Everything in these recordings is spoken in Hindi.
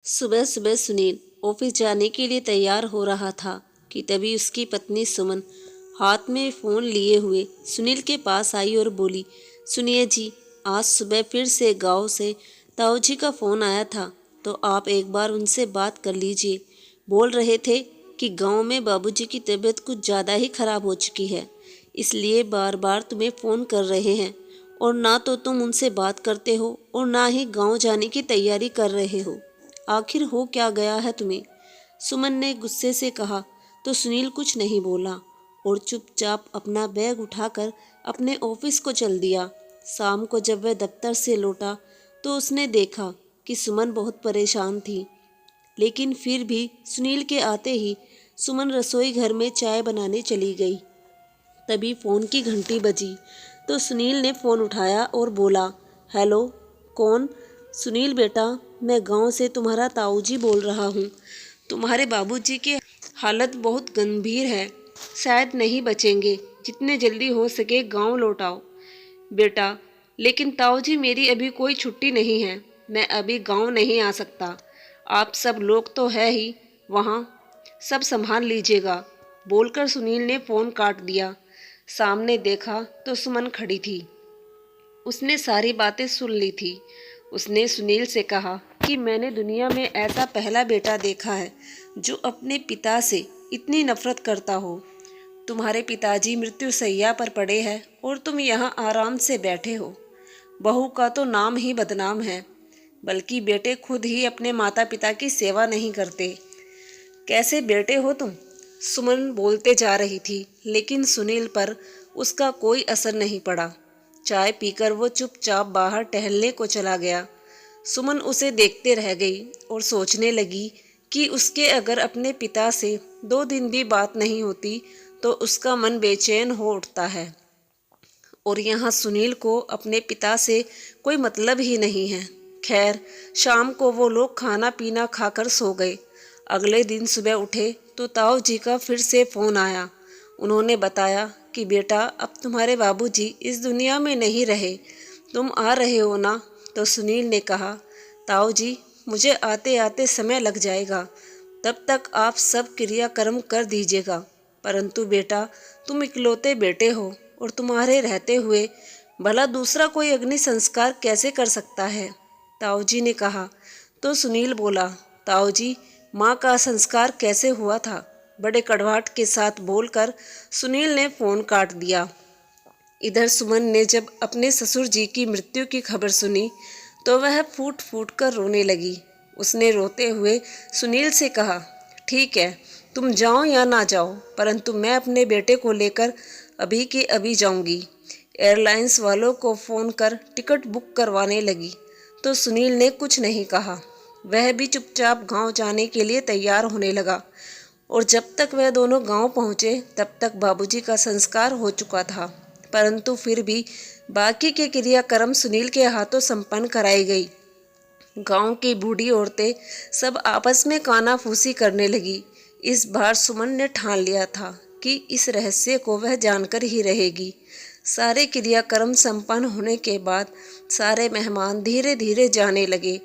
सुबह सुबह सुनील ऑफिस जाने के लिए तैयार हो रहा था कि तभी उसकी पत्नी सुमन हाथ में फ़ोन लिए हुए सुनील के पास आई और बोली, सुनिए जी, आज सुबह फिर से गांव से ताऊ जी का फ़ोन आया था, तो आप एक बार उनसे बात कर लीजिए। बोल रहे थे कि गांव में बाबूजी की तबीयत कुछ ज़्यादा ही ख़राब हो चुकी है, इसलिए बार बार तुम्हें फ़ोन कर रहे हैं। और ना तो तुम उनसे बात करते हो और ना ही गांव जाने की तैयारी कर रहे हो। आखिर हो क्या गया है तुम्हें? सुमन ने गुस्से से कहा। तो सुनील कुछ नहीं बोला और चुपचाप अपना बैग उठाकर अपने ऑफिस को चल दिया। शाम को जब वह दफ्तर से लौटा तो उसने देखा कि सुमन बहुत परेशान थी, लेकिन फिर भी सुनील के आते ही सुमन रसोई घर में चाय बनाने चली गई। तभी फ़ोन की घंटी बजी तो सुनील ने फ़ोन उठाया और बोला, हेलो, कौन? सुनील बेटा, मैं गांव से तुम्हारा ताऊजी बोल रहा हूँ। तुम्हारे बाबूजी की हालत बहुत गंभीर है, शायद नहीं बचेंगे। जितने जल्दी हो सके गांव लौट आओ बेटा। लेकिन ताऊजी, मेरी अभी कोई छुट्टी नहीं है, मैं अभी गांव नहीं आ सकता। आप सब लोग तो है ही वहाँ, सब संभाल लीजिएगा, बोलकर सुनील ने फ़ोन काट दिया। सामने देखा तो सुमन खड़ी थी। उसने सारी बातें सुन ली थी। उसने सुनील से कहा कि मैंने दुनिया में ऐसा पहला बेटा देखा है जो अपने पिता से इतनी नफरत करता हो। तुम्हारे पिताजी मृत्युशैया पर पड़े हैं और तुम यहाँ आराम से बैठे हो। बहू का तो नाम ही बदनाम है, बल्कि बेटे खुद ही अपने माता पिता की सेवा नहीं करते। कैसे बेटे हो तुम? सुमन बोलते जा रही थी, लेकिन सुनील पर उसका कोई असर नहीं पड़ा। चाय पीकर वो चुपचाप बाहर टहलने को चला गया। सुमन उसे देखते रह गई और सोचने लगी कि उसके अगर अपने पिता से 2 दिन भी बात नहीं होती तो उसका मन बेचैन हो उठता है। और यहाँ सुनील को अपने पिता से कोई मतलब ही नहीं है। खैर, शाम को वो लोग खाना पीना खाकर सो गए। अगले दिन सुबह उठे तो ताऊ जी का फिर से फ़ोन आया। उन्होंने बताया कि बेटा, अब तुम्हारे बाबूजी इस दुनिया में नहीं रहे, तुम आ रहे हो ना? तो सुनील ने कहा, ताऊ जी, मुझे आते आते समय लग जाएगा, तब तक आप सब क्रियाकर्म कर दीजिएगा। परंतु बेटा, तुम इकलौते बेटे हो और तुम्हारे रहते हुए भला दूसरा कोई अग्नि संस्कार कैसे कर सकता है? ताऊ जी ने कहा। तो सुनील बोला, ताऊ जी, माँ का संस्कार कैसे हुआ था? बड़े कड़वाहट के साथ बोलकर सुनील ने फ़ोन काट दिया। इधर सुमन ने जब अपने ससुर जी की मृत्यु की खबर सुनी तो वह फूट फूट कर रोने लगी। उसने रोते हुए सुनील से कहा, ठीक है, तुम जाओ या ना जाओ, परंतु मैं अपने बेटे को लेकर अभी के अभी जाऊंगी। एयरलाइंस वालों को फ़ोन कर टिकट बुक करवाने लगी। तो सुनील ने कुछ नहीं कहा। वह भी चुपचाप गांव जाने के लिए तैयार होने लगा। और जब तक वह दोनों गांव पहुंचे तब तक बाबूजी का संस्कार हो चुका था। परंतु फिर भी बाकी के क्रियाक्रम सुनील के हाथों संपन्न कराई गई। गांव की बूढ़ी औरतें सब आपस में कानाफूसी करने लगी। इस बार सुमन ने ठान लिया था कि इस रहस्य को वह जानकर ही रहेगी। सारे क्रियाक्रम संपन्न होने के बाद सारे मेहमान धीरे धीरे जाने लगे।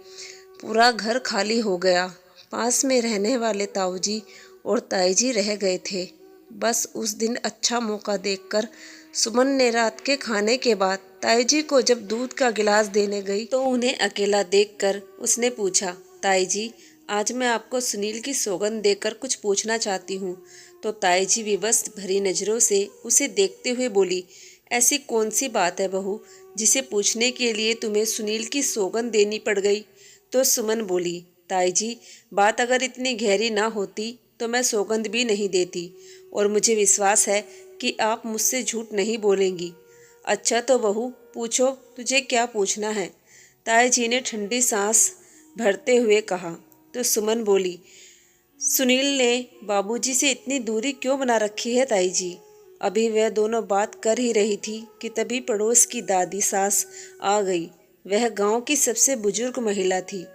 पूरा घर खाली हो गया। पास में रहने वाले ताऊजी और ताईजी रह गए थे। बस उस दिन अच्छा मौका देखकर सुमन ने रात के खाने के बाद ताईजी को जब दूध का गिलास देने गई तो उन्हें अकेला देखकर उसने पूछा, ताईजी, आज मैं आपको सुनील की सौगंध देकर कुछ पूछना चाहती हूँ। तो ताईजी विवश भरी नज़रों से उसे देखते हुए बोली, ऐसी कौन सी बात है बहू, जिसे पूछने के लिए तुम्हें सुनील की सौगंध देनी पड़ गई? तो सुमन बोली, ताईजी, बात अगर इतनी गहरी ना होती तो मैं सौगंध भी नहीं देती, और मुझे विश्वास है कि आप मुझसे झूठ नहीं बोलेंगी। अच्छा तो बहू, पूछो, तुझे क्या पूछना है? ताईजी ने ठंडी सांस भरते हुए कहा। तो सुमन बोली, सुनील ने बाबूजी से इतनी दूरी क्यों बना रखी है ताईजी? अभी वह दोनों बात कर ही रही थी कि तभी पड़ोस की दादी सास आ गई। वह गांव की सबसे बुजुर्ग महिला थी।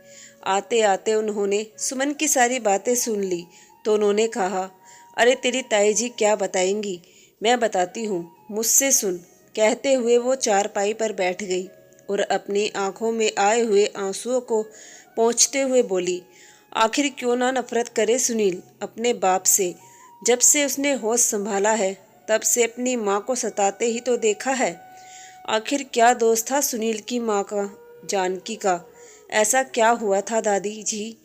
आते आते उन्होंने सुमन की सारी बातें सुन ली तो उन्होंने कहा, अरे तेरी ताई जी क्या बताएंगी, मैं बताती हूँ, मुझसे सुन। कहते हुए वो चारपाई पर बैठ गई और अपनी आंखों में आए हुए आंसुओं को पोंछते हुए बोली, आखिर क्यों ना नफरत करे सुनील अपने बाप से। जब से उसने होश संभाला है तब से अपनी माँ को सताते ही तो देखा है। आखिर क्या दोष था सुनील की माँ का, जानकी का? ऐसा क्या हुआ था दादी जी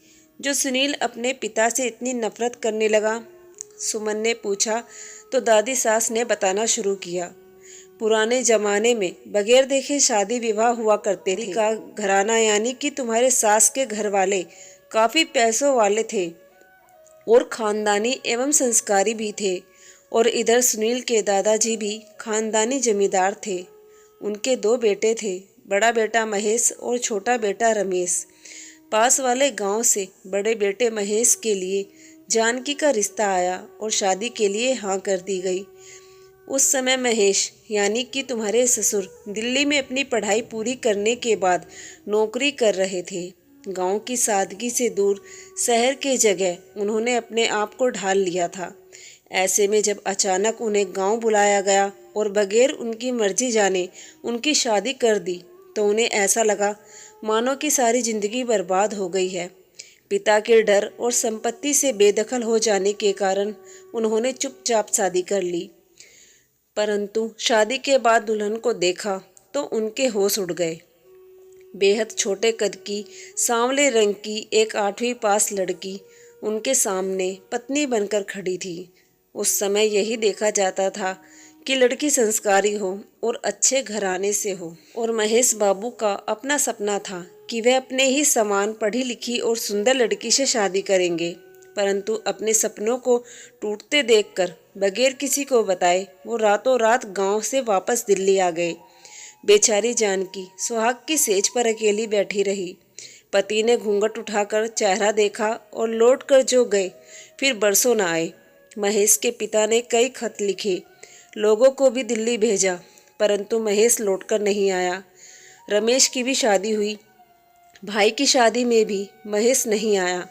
जो सुनील अपने पिता से इतनी नफरत करने लगा? सुमन ने पूछा तो दादी सास ने बताना शुरू किया। पुराने जमाने में बगैर देखे शादी विवाह हुआ करते थे का घराना, यानी कि तुम्हारे सास के घर वाले काफ़ी पैसों वाले थे और खानदानी एवं संस्कारी भी थे। और इधर सुनील के दादाजी भी खानदानी जमींदार थे। उनके दो बेटे थे, बड़ा बेटा महेश और छोटा बेटा रमेश। पास वाले गांव से बड़े बेटे महेश के लिए जानकी का रिश्ता आया और शादी के लिए हाँ कर दी गई। उस समय महेश यानी कि तुम्हारे ससुर दिल्ली में अपनी पढ़ाई पूरी करने के बाद नौकरी कर रहे थे। गांव की सादगी से दूर शहर के जगह उन्होंने अपने आप को ढाल लिया था। ऐसे में जब अचानक उन्हें गांव बुलाया गया और बगैर उनकी मर्जी जाने उनकी शादी कर दी तो उन्हें ऐसा लगा मानो कि सारी जिंदगी बर्बाद हो गई है। पिता के डर और संपत्ति से बेदखल हो जाने के कारण उन्होंने चुपचाप शादी कर ली। परंतु शादी के बाद दुल्हन को देखा तो उनके होश उड़ गए। बेहद छोटे कद की, सांवले रंग की एक 8वीं पास लड़की उनके सामने पत्नी बनकर खड़ी थी। उस समय यही देखा जाता था कि लड़की संस्कारी हो और अच्छे घराने से हो। और महेश बाबू का अपना सपना था कि वह अपने ही समान पढ़ी लिखी और सुंदर लड़की से शादी करेंगे। परंतु अपने सपनों को टूटते देखकर बगैर किसी को बताए वो रातों रात गांव से वापस दिल्ली आ गए। बेचारी जानकी सुहाग की सेज पर अकेली बैठी रही। पति ने घूंघट उठाकर चेहरा देखा और लौट कर जो गए फिर बरसों न आए। महेश के पिता ने कई खत लिखे, लोगों को भी दिल्ली भेजा, परंतु महेश लौटकर नहीं आया। रमेश की भी शादी हुई, भाई की शादी में भी महेश नहीं आया।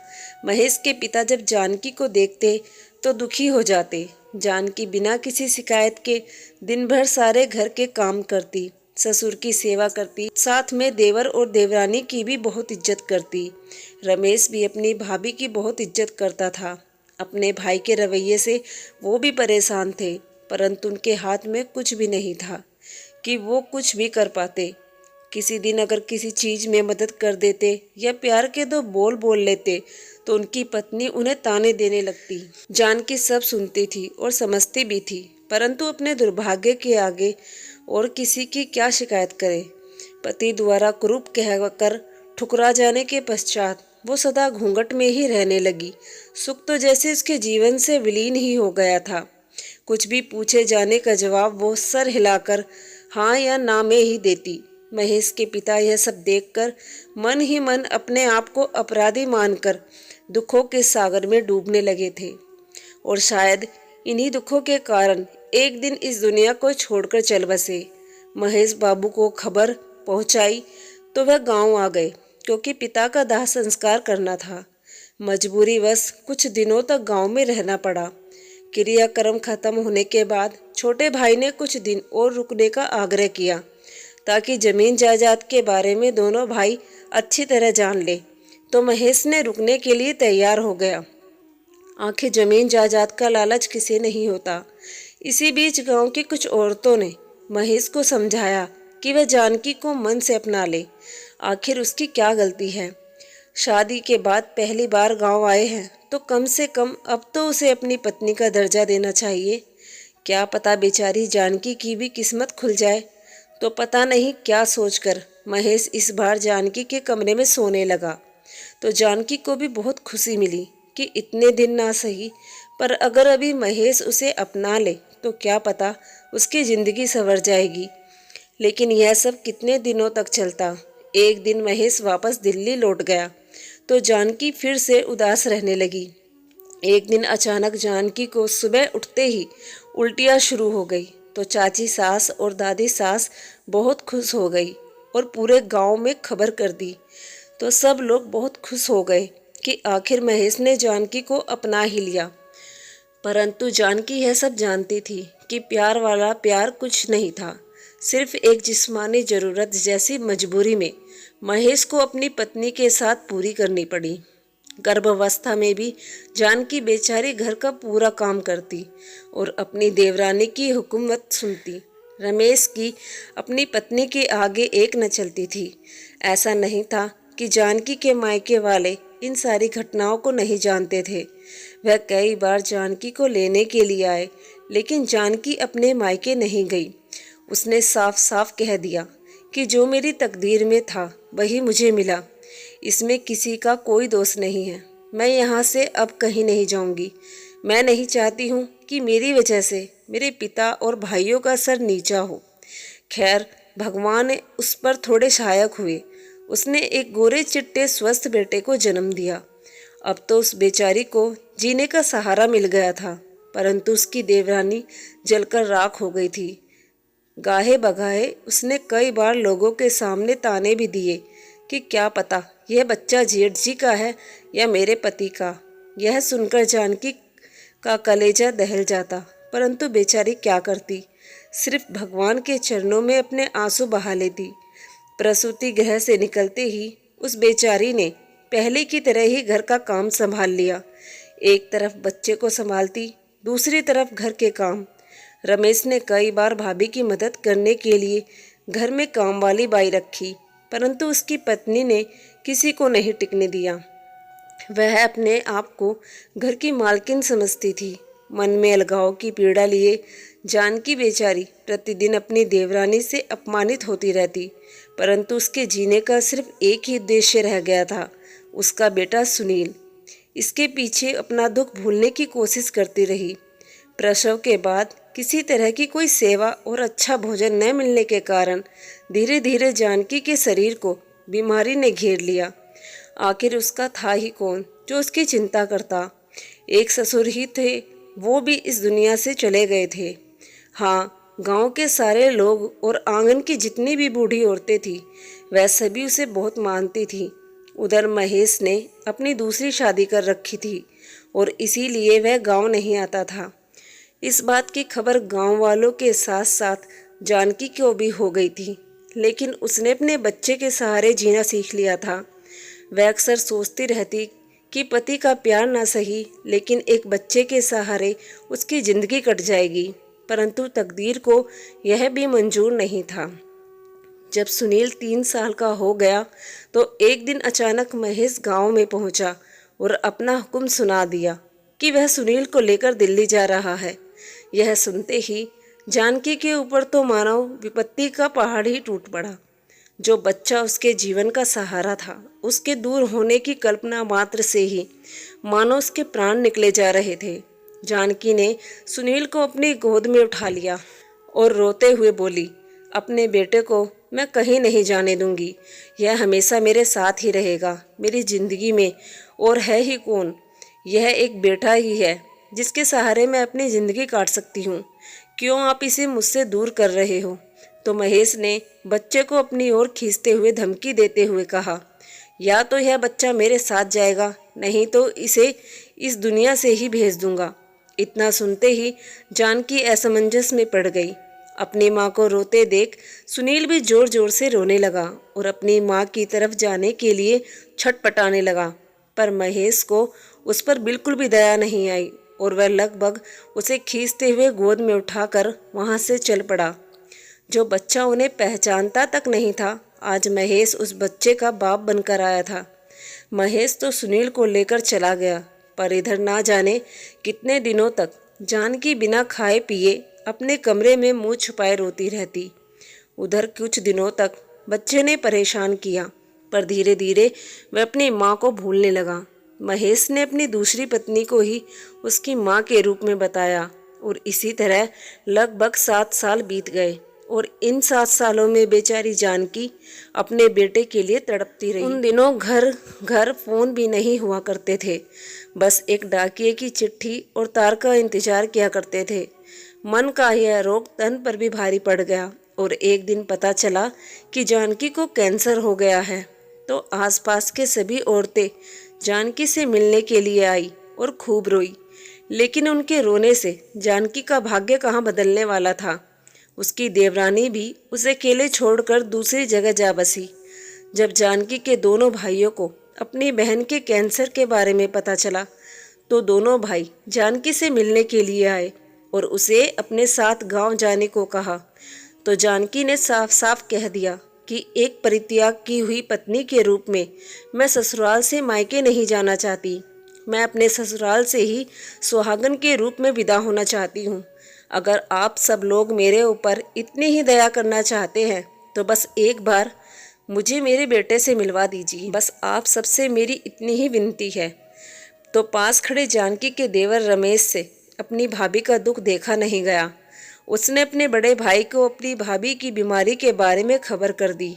महेश के पिता जब जानकी को देखते तो दुखी हो जाते। जानकी बिना किसी शिकायत के दिन भर सारे घर के काम करती, ससुर की सेवा करती, साथ में देवर और देवरानी की भी बहुत इज्जत करती। रमेश भी अपनी भाभी की बहुत इज्जत करता था। अपने भाई के रवैये से वो भी परेशान थे, परंतु उनके हाथ में कुछ भी नहीं था कि वो कुछ भी कर पाते। किसी दिन अगर किसी चीज़ में मदद कर देते या प्यार के दो बोल बोल लेते तो उनकी पत्नी उन्हें ताने देने लगती। जानकी सब सुनती थी और समझती भी थी, परंतु अपने दुर्भाग्य के आगे और किसी की क्या शिकायत करे। पति द्वारा कुरूप कहकर ठुकरा जाने के पश्चात वो सदा घूंघट में ही रहने लगी। सुख तो जैसे उसके जीवन से विलीन ही हो गया था। कुछ भी पूछे जाने का जवाब वो सर हिलाकर हाँ या ना में ही देती। महेश के पिता यह सब देखकर मन ही मन अपने आप को अपराधी मानकर दुखों के सागर में डूबने लगे थे। और शायद इन्हीं दुखों के कारण एक दिन इस दुनिया को छोड़कर चल बसे। महेश बाबू को खबर पहुंचाई तो वह गांव आ गए, क्योंकि पिता का दाह संस्कार करना था। मजबूरीवश कुछ दिनों तक गांव में रहना पड़ा। क्रियाक्रम खत्म होने के बाद छोटे भाई ने कुछ दिन और रुकने का आग्रह किया ताकि जमीन जायदाद के बारे में दोनों भाई अच्छी तरह जान ले। तो महेश ने रुकने के लिए तैयार हो गया। आखिर जमीन जायदाद का लालच किसे नहीं होता। इसी बीच गांव की कुछ औरतों ने महेश को समझाया कि वह जानकी को मन से अपना ले। आखिर उसकी क्या गलती है? शादी के बाद पहली बार गांव आए हैं तो कम से कम अब तो उसे अपनी पत्नी का दर्जा देना चाहिए। क्या पता बेचारी जानकी की भी किस्मत खुल जाए। तो पता नहीं क्या सोचकर महेश इस बार जानकी के कमरे में सोने लगा। तो जानकी को भी बहुत खुशी मिली कि इतने दिन ना सही, पर अगर अभी महेश उसे अपना ले तो क्या पता उसकी ज़िंदगी संवर जाएगी। लेकिन यह सब कितने दिनों तक चलता। एक दिन महेश वापस दिल्ली लौट गया तो जानकी फिर से उदास रहने लगी। एक दिन अचानक जानकी को सुबह उठते ही उल्टियाँ शुरू हो गई तो चाची सास और दादी सास बहुत खुश हो गई और पूरे गांव में खबर कर दी। तो सब लोग बहुत खुश हो गए कि आखिर महेश ने जानकी को अपना ही लिया। परंतु जानकी यह सब जानती थी कि प्यार वाला प्यार कुछ नहीं था। सिर्फ एक जिस्मानी ज़रूरत जैसी मजबूरी में महेश को अपनी पत्नी के साथ पूरी करनी पड़ी। गर्भावस्था में भी जानकी बेचारी घर का पूरा काम करती और अपनी देवरानी की हुकूमत सुनती। रमेश की अपनी पत्नी के आगे एक न चलती थी। ऐसा नहीं था कि जानकी के मायके वाले इन सारी घटनाओं को नहीं जानते थे। वह कई बार जानकी को लेने के लिए आए, लेकिन जानकी अपने मायके नहीं गई। उसने साफ साफ कह दिया कि जो मेरी तकदीर में था वही मुझे मिला, इसमें किसी का कोई दोष नहीं है। मैं यहाँ से अब कहीं नहीं जाऊँगी। मैं नहीं चाहती हूँ कि मेरी वजह से मेरे पिता और भाइयों का सर नीचा हो। खैर, भगवान उस पर थोड़े सहायक हुए। उसने एक गोरे चिट्टे स्वस्थ बेटे को जन्म दिया। अब तो उस बेचारी को जीने का सहारा मिल गया था, परंतु उसकी देवरानी जलकर राख हो गई थी। गाहे बगाहे उसने कई बार लोगों के सामने ताने भी दिए कि क्या पता यह बच्चा जेठ जी का है या मेरे पति का। यह सुनकर जानकी का कलेजा दहल जाता, परंतु बेचारी क्या करती, सिर्फ भगवान के चरणों में अपने आंसू बहा लेती। प्रसूति गृह से निकलते ही उस बेचारी ने पहले की तरह ही घर का काम संभाल लिया। एक तरफ बच्चे को संभालती, दूसरी तरफ घर के काम। रमेश ने कई बार भाभी की मदद करने के लिए घर में काम वाली बाई रखी, परंतु उसकी पत्नी ने किसी को नहीं टिकने दिया। वह अपने आप को घर की मालकिन समझती थी। मन में अलगाव की पीड़ा लिए जानकी बेचारी प्रतिदिन अपनी देवरानी से अपमानित होती रहती, परंतु उसके जीने का सिर्फ एक ही उद्देश्य रह गया था, उसका बेटा सुनील। इसके पीछे अपना दुख भूलने की कोशिश करती रही। प्रसव के बाद किसी तरह की कोई सेवा और अच्छा भोजन न मिलने के कारण धीरे धीरे जानकी के शरीर को बीमारी ने घेर लिया। आखिर उसका था ही कौन जो उसकी चिंता करता। एक ससुर ही थे, वो भी इस दुनिया से चले गए थे। हाँ, गांव के सारे लोग और आंगन की जितनी भी बूढ़ी औरतें थी वह सभी उसे बहुत मानती थी। उधर महेश ने अपनी दूसरी शादी कर रखी थी और इसीलिए वह गांव नहीं आता था। इस बात की खबर गांव वालों के साथ साथ जानकी को भी हो गई थी, लेकिन उसने अपने बच्चे के सहारे जीना सीख लिया था। वह अक्सर सोचती रहती कि पति का प्यार ना सही, लेकिन एक बच्चे के सहारे उसकी जिंदगी कट जाएगी, परंतु तकदीर को यह भी मंजूर नहीं था। जब सुनील 3 साल का हो गया तो एक दिन अचानक महेश गांव में पहुंचा और अपना हुक्म सुना दिया कि वह सुनील को लेकर दिल्ली जा रहा है। यह सुनते ही जानकी के ऊपर तो मानो विपत्ति का पहाड़ ही टूट पड़ा। जो बच्चा उसके जीवन का सहारा था, उसके दूर होने की कल्पना मात्र से ही मानो उसके प्राण निकले जा रहे थे। जानकी ने सुनील को अपनी गोद में उठा लिया और रोते हुए बोली, अपने बेटे को मैं कहीं नहीं जाने दूंगी। यह हमेशा मेरे साथ ही रहेगा, मेरी जिंदगी में और है ही कौन। यह एक बेटा ही है जिसके सहारे मैं अपनी ज़िंदगी काट सकती हूँ। क्यों आप इसे मुझसे दूर कर रहे हो? तो महेश ने बच्चे को अपनी ओर खींचते हुए धमकी देते हुए कहा, या तो यह बच्चा मेरे साथ जाएगा, नहीं तो इसे इस दुनिया से ही भेज दूंगा। इतना सुनते ही जानकी असमंजस में पड़ गई। अपनी माँ को रोते देख सुनील भी जोर जोर से रोने लगा और अपनी माँ की तरफ जाने के लिए छटपटाने लगा, पर महेश को उस पर बिल्कुल भी दया नहीं आई और वह लगभग उसे खींचते हुए गोद में उठाकर वहाँ से चल पड़ा। जो बच्चा उन्हें पहचानता तक नहीं था, आज महेश उस बच्चे का बाप बनकर आया था। महेश तो सुनील को लेकर चला गया, पर इधर ना जाने कितने दिनों तक जानकी बिना खाए पिए अपने कमरे में मुंह छुपाए रोती रहती। उधर कुछ दिनों तक बच्चे ने परेशान किया, पर धीरे धीरे वह अपनी माँ को भूलने लगा। महेश ने अपनी दूसरी पत्नी को ही उसकी माँ के रूप में बताया और इसी तरह लगभग 7 साल बीत गए और इन 7 सालों में बेचारी जानकी अपने बेटे के लिए तड़पती रही। उन दिनों घर फोन भी नहीं हुआ करते थे, बस एक डाकिये की चिट्ठी और तार का इंतजार किया करते थे। मन का यह रोग तन पर भी भारी पड़ गया और एक दिन पता चला कि जानकी को कैंसर हो गया है, तो आसपास के सभी औरतें जानकी से मिलने के लिए आई और खूब रोई, लेकिन उनके रोने से जानकी का भाग्य कहाँ बदलने वाला था। उसकी देवरानी भी उसे अकेले छोड़कर दूसरी जगह जा बसी। जब जानकी के दोनों भाइयों को अपनी बहन के कैंसर के बारे में पता चला तो दोनों भाई जानकी से मिलने के लिए आए और उसे अपने साथ गांव जाने को कहा। तो जानकी ने साफ साफ कह दिया कि एक परित्याग की हुई पत्नी के रूप में मैं ससुराल से मायके नहीं जाना चाहती। मैं अपने ससुराल से ही सुहागन के रूप में विदा होना चाहती हूँ। अगर आप सब लोग मेरे ऊपर इतनी ही दया करना चाहते हैं तो बस एक बार मुझे मेरे बेटे से मिलवा दीजिए। बस आप सबसे मेरी इतनी ही विनती है। तो पास खड़े जानकी के देवर रमेश से अपनी भाभी का दुख देखा नहीं गया। उसने अपने बड़े भाई को अपनी भाभी की बीमारी के बारे में खबर कर दी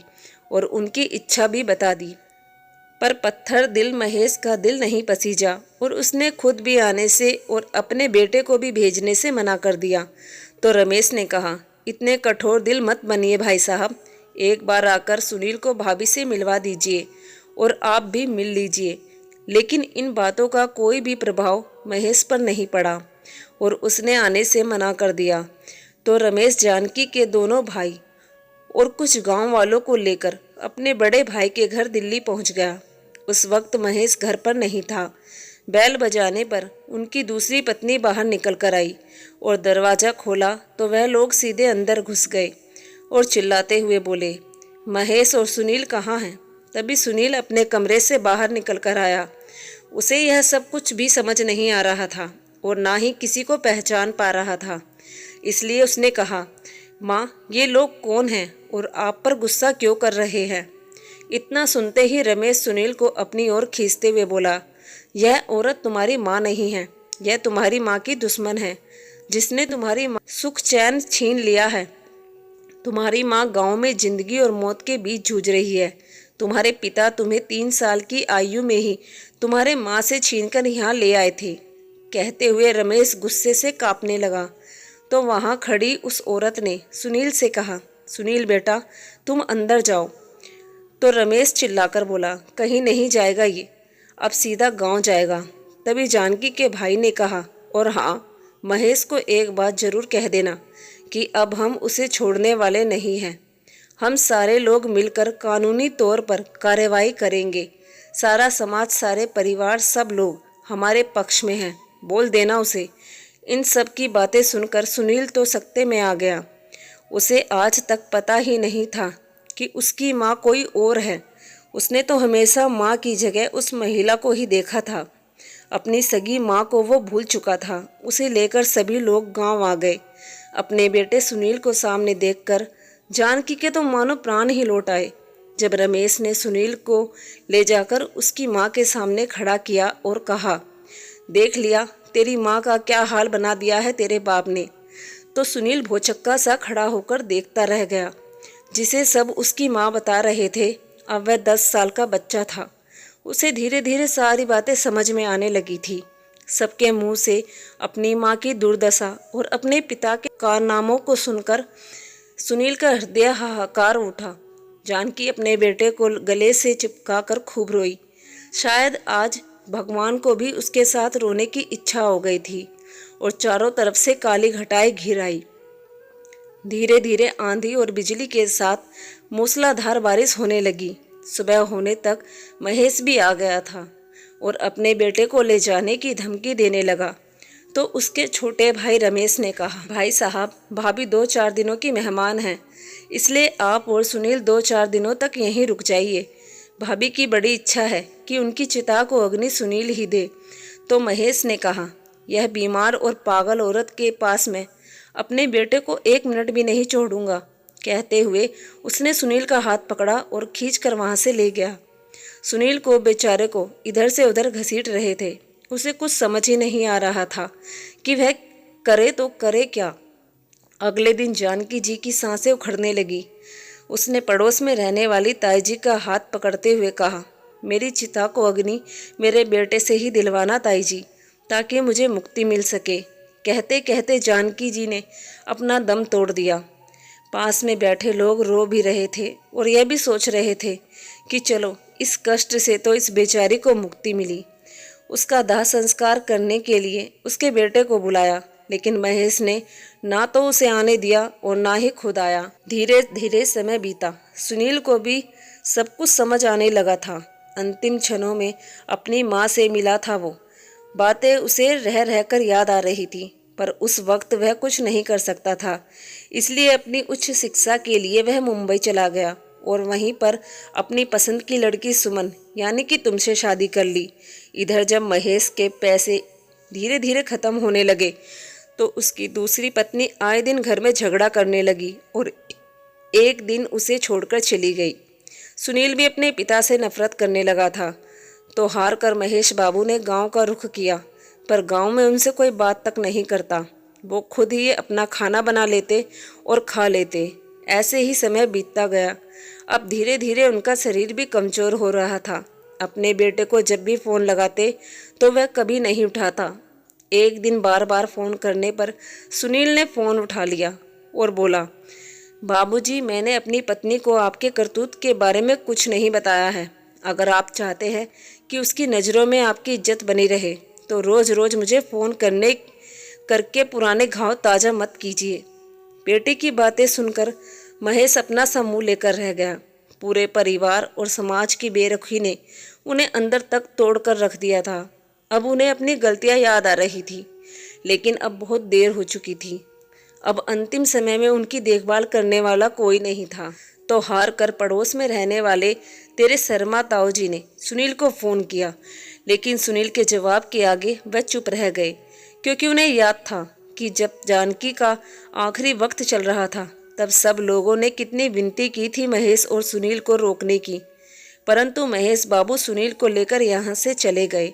और उनकी इच्छा भी बता दी। पर पत्थर दिल महेश का दिल नहीं पसीजा और उसने खुद भी आने से और अपने बेटे को भी भेजने से मना कर दिया। तो रमेश ने कहा, इतने कठोर दिल मत बनिए भाई साहब, एक बार आकर सुनील को भाभी से मिलवा दीजिए और आप भी मिल लीजिए। लेकिन इन बातों का कोई भी प्रभाव महेश पर नहीं पड़ा और उसने आने से मना कर दिया। तो रमेश जानकी के दोनों भाई और कुछ गांव वालों को लेकर अपने बड़े भाई के घर दिल्ली पहुंच गया। उस वक्त महेश घर पर नहीं था। बैल बजाने पर उनकी दूसरी पत्नी बाहर निकल कर आई और दरवाज़ा खोला तो वह लोग सीधे अंदर घुस गए और चिल्लाते हुए बोले, महेश और सुनील कहाँ हैं? तभी सुनील अपने कमरे से बाहर निकल कर आया। उसे यह सब कुछ भी समझ नहीं आ रहा था और ना ही किसी को पहचान पा रहा था। इसलिए उसने कहा, माँ, ये लोग कौन हैं और आप पर गुस्सा क्यों कर रहे हैं? इतना सुनते ही रमेश सुनील को अपनी ओर खींचते हुए बोला, यह औरत तुम्हारी माँ नहीं है, यह तुम्हारी माँ की दुश्मन है जिसने तुम्हारी सुख चैन छीन लिया है। तुम्हारी माँ गांव में जिंदगी और मौत के बीच जूझ रही है। तुम्हारे पिता तुम्हें 3 साल की आयु में ही तुम्हारे माँ से छीनकर यहाँ ले आए थे। कहते हुए रमेश गुस्से से कांपने लगा। तो वहाँ खड़ी उस औरत ने सुनील से कहा, सुनील बेटा, तुम अंदर जाओ। तो रमेश चिल्लाकर बोला, कहीं नहीं जाएगा, ये अब सीधा गांव जाएगा। तभी जानकी के भाई ने कहा, और हाँ, महेश को एक बात जरूर कह देना कि अब हम उसे छोड़ने वाले नहीं हैं। हम सारे लोग मिलकर कानूनी तौर पर कार्रवाई करेंगे। सारा समाज, सारे परिवार, सब लोग हमारे पक्ष में हैं। बोल देना उसे। इन सब की बातें सुनकर सुनील तो सकते में आ गया। उसे आज तक पता ही नहीं था कि उसकी माँ कोई और है। उसने तो हमेशा माँ की जगह उस महिला को ही देखा था। अपनी सगी माँ को वो भूल चुका था। उसे लेकर सभी लोग गांव आ गए। अपने बेटे सुनील को सामने देखकर जानकी के तो मानो प्राण ही लौट आए। जब रमेश ने सुनील को ले जाकर उसकी माँ के सामने खड़ा किया और कहा, देख लिया तेरी माँ का क्या हाल बना दिया है तेरे बाप ने। तो सुनील भौचक्का सा खड़ा होकर देखता रह गया। जिसे सब उसकी माँ बता रहे थे, अब वह 10 साल का बच्चा था। उसे धीरे धीरे सारी बातें समझ में आने लगी थी। सबके मुंह से अपनी माँ की दुर्दशा और अपने पिता के कारनामों को सुनकर सुनील का हृदय हाहाकार उठा। जानकी अपने बेटे को गले से चिपका कर खूब रोई। शायद आज भगवान को भी उसके साथ रोने की इच्छा हो गई थी और चारों तरफ से काली घटाएं घिर आई। धीरे धीरे आंधी और बिजली के साथ मूसलाधार बारिश होने लगी। सुबह होने तक महेश भी आ गया था और अपने बेटे को ले जाने की धमकी देने लगा। तो उसके छोटे भाई रमेश ने कहा, भाई साहब, भाभी 2-4 दिनों की मेहमान हैं, इसलिए आप और सुनील 2-4 दिनों तक यहीं रुक जाइए। भाभी की बड़ी इच्छा है कि उनकी चिता को अग्नि सुनील ही दे। तो महेश ने कहा, यह बीमार और पागल औरत के पास मैं अपने बेटे को 1 मिनट भी नहीं छोड़ूंगा। कहते हुए उसने सुनील का हाथ पकड़ा और खींचकर वहां से ले गया। सुनील को बेचारे को इधर से उधर घसीट रहे थे। उसे कुछ समझ ही नहीं आ रहा था कि वह करे तो करे क्या। अगले दिन जानकी जी की सांसें उखड़ने लगी। उसने पड़ोस में रहने वाली ताई जी का हाथ पकड़ते हुए कहा, मेरी चिता को अग्नि मेरे बेटे से ही दिलवाना ताई जी, ताकि मुझे मुक्ति मिल सके। कहते कहते जानकी जी ने अपना दम तोड़ दिया। पास में बैठे लोग रो भी रहे थे और यह भी सोच रहे थे कि चलो, इस कष्ट से तो इस बेचारी को मुक्ति मिली। उसका दाह संस्कार करने के लिए उसके बेटे को बुलाया, लेकिन महेश ने ना तो उसे आने दिया और ना ही खुद आया। धीरे धीरे समय बीता। सुनील को भी सब कुछ समझ आने लगा था। अंतिम क्षणों में अपनी माँ से मिला था। वो बातें उसे रह रहकर याद आ रही थी, पर उस वक्त वह कुछ नहीं कर सकता था। इसलिए अपनी उच्च शिक्षा के लिए वह मुंबई चला गया और वहीं पर अपनी पसंद की लड़की सुमन यानी कि तुमसे शादी कर ली। इधर जब महेश के पैसे धीरे धीरे खत्म होने लगे तो उसकी दूसरी पत्नी आए दिन घर में झगड़ा करने लगी और एक दिन उसे छोड़कर चली गई। सुनील भी अपने पिता से नफरत करने लगा था। तो हार कर महेश बाबू ने गांव का रुख किया, पर गांव में उनसे कोई बात तक नहीं करता। वो खुद ही अपना खाना बना लेते और खा लेते। ऐसे ही समय बीतता गया। अब धीरे धीरे उनका शरीर भी कमज़ोर हो रहा था। अपने बेटे को जब भी फ़ोन लगाते तो वह कभी नहीं उठाता। एक दिन बार बार फ़ोन करने पर सुनील ने फ़ोन उठा लिया और बोला, बाबूजी, मैंने अपनी पत्नी को आपके करतूत के बारे में कुछ नहीं बताया है। अगर आप चाहते हैं कि उसकी नज़रों में आपकी इज्जत बनी रहे तो रोज़ रोज़ मुझे फ़ोन करके पुराने घाव ताज़ा मत कीजिए। बेटे की बातें सुनकर महेश अपना सा मुँह लेकर रह गया। पूरे परिवार और समाज की बेरुखी ने उन्हें अंदर तक तोड़ कर रख दिया था। अब उन्हें अपनी गलतियां याद आ रही थी, लेकिन अब बहुत देर हो चुकी थी। अब अंतिम समय में उनकी देखभाल करने वाला कोई नहीं था। तो हार कर पड़ोस में रहने वाले तेरे शर्मा ताऊ जी ने सुनील को फ़ोन किया, लेकिन सुनील के जवाब के आगे वह चुप रह गए, क्योंकि उन्हें याद था कि जब जानकी का आखिरी वक्त चल रहा था तब सब लोगों ने कितनी विनती की थी महेश और सुनील को रोकने की, परंतु महेश बाबू सुनील को लेकर यहाँ से चले गए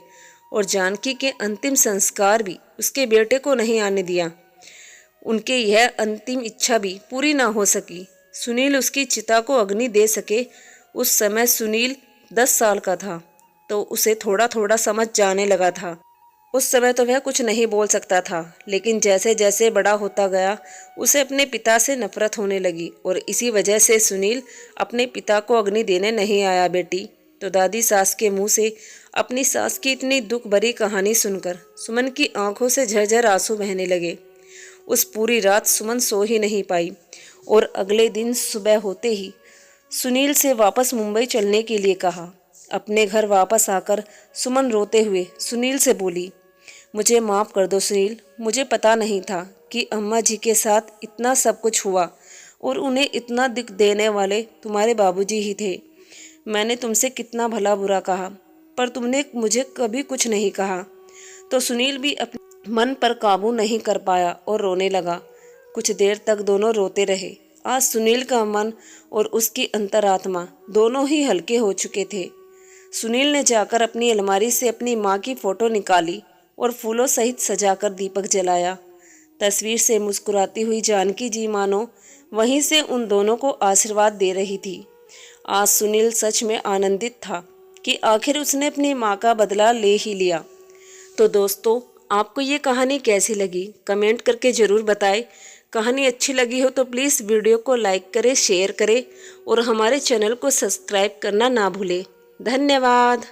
और जानकी के अंतिम संस्कार भी उसके बेटे को नहीं आने दिया। उनके यह अंतिम इच्छा भी पूरी ना हो सकी। सुनील उसकी चिता को अग्नि दे सके। उस समय सुनील 10 साल का था, तो उसे थोड़ा थोड़ा समझ जाने लगा था। उस समय तो वह कुछ नहीं बोल सकता था, लेकिन जैसे जैसे बड़ा होता गया उसे अपने पिता से नफरत होने लगी और इसी वजह से सुनील अपने पिता को अग्नि देने नहीं आया। बेटी तो दादी सास के मुंह से अपनी सास की इतनी दुख भरी कहानी सुनकर सुमन की आंखों से झरझर आंसू बहने लगे। उस पूरी रात सुमन सो ही नहीं पाई और अगले दिन सुबह होते ही सुनील से वापस मुंबई चलने के लिए कहा। अपने घर वापस आकर सुमन रोते हुए सुनील से बोली, मुझे माफ़ कर दो सुनील, मुझे पता नहीं था कि अम्मा जी के साथ इतना सब कुछ हुआ और उन्हें इतना दुख देने वाले तुम्हारे बाबूजी ही थे। मैंने तुमसे कितना भला बुरा कहा, पर तुमने मुझे कभी कुछ नहीं कहा। तो सुनील भी अपने मन पर काबू नहीं कर पाया और रोने लगा। कुछ देर तक दोनों रोते रहे। आज सुनील का मन और उसकी अंतरात्मा दोनों ही हल्के हो चुके थे। सुनील ने जाकर अपनी अलमारी से अपनी माँ की फ़ोटो निकाली और फूलों सहित सजाकर दीपक जलाया। तस्वीर से मुस्कुराती हुई जानकी जी मानो वहीं से उन दोनों को आशीर्वाद दे रही थी। आज सुनील सच में आनंदित था कि आखिर उसने अपनी माँ का बदला ले ही लिया। तो दोस्तों, आपको ये कहानी कैसी लगी कमेंट करके ज़रूर बताएं। कहानी अच्छी लगी हो तो प्लीज़ वीडियो को लाइक करें, शेयर करें और हमारे चैनल को सब्सक्राइब करना ना भूलें। धन्यवाद।